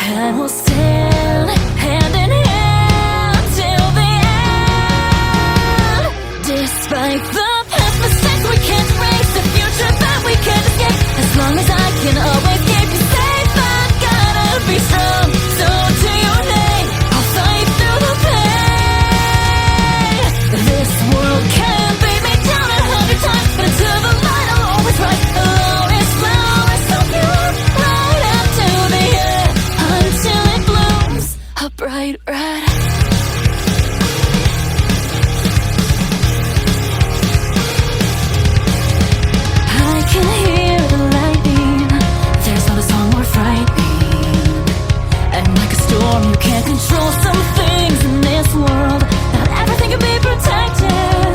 and we'll stand hand in hand till the end. Despite the past mistakes we can't erase, the future that we can't escape. As long as I can always keep you safe, I gotta be strong. So to your name, I'll fight through the pain. This world can beat me down 100 times, but until the light I'll always rise. Always flowers so pure, right up to the end, until it blooms a bright red. I can hear the lightning, there's not a song more frightening. And like a storm, you can't control some things in this world. Not everything can be protected.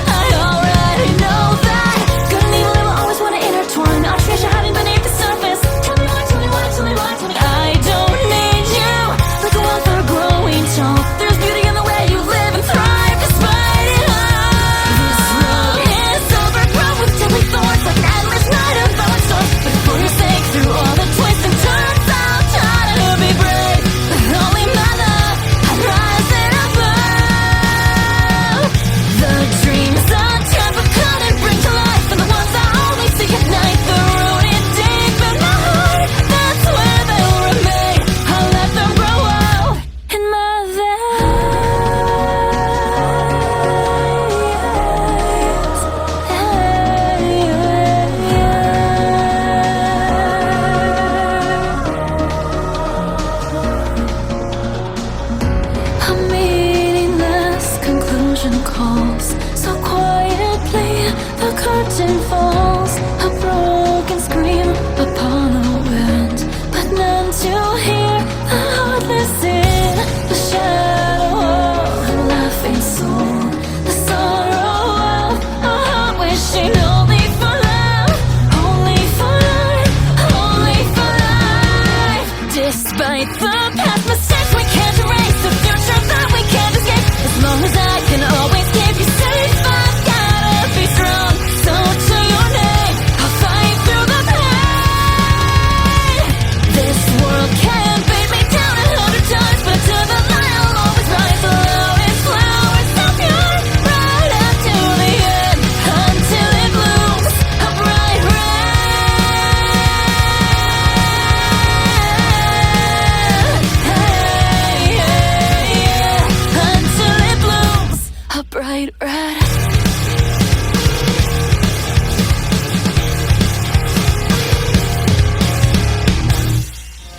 I already know that good and evil will always want to intertwine. Our treasure hiding beneath the surface. Tell me why, tell me why, tell me why, tell me. I don't need you, like a wildflower growing tall. There's beauty in the way you live and thrive despite it all. This road is overgrown with deadly thorns, like an endless night of falling stars. But for your sake, through all the twists and turns, I'll try to be brave. The Holy Mother, I'm rising above. The dreams a temper couldn't bring to life, and the ones I only see at night, they're rooted deep in my heart. That's where they'll remain. I'll let them grow out in my veins. A meaningless conclusion calls. So quietly the curtain falls. A broken scream upon the wind, but none to hear. The heartless in the shadow of a laughing soul. The sorrow of a heart wishing only for love, only for life, only for life. Despite the past mistakes we can't erase, the future that we can't escape. As long as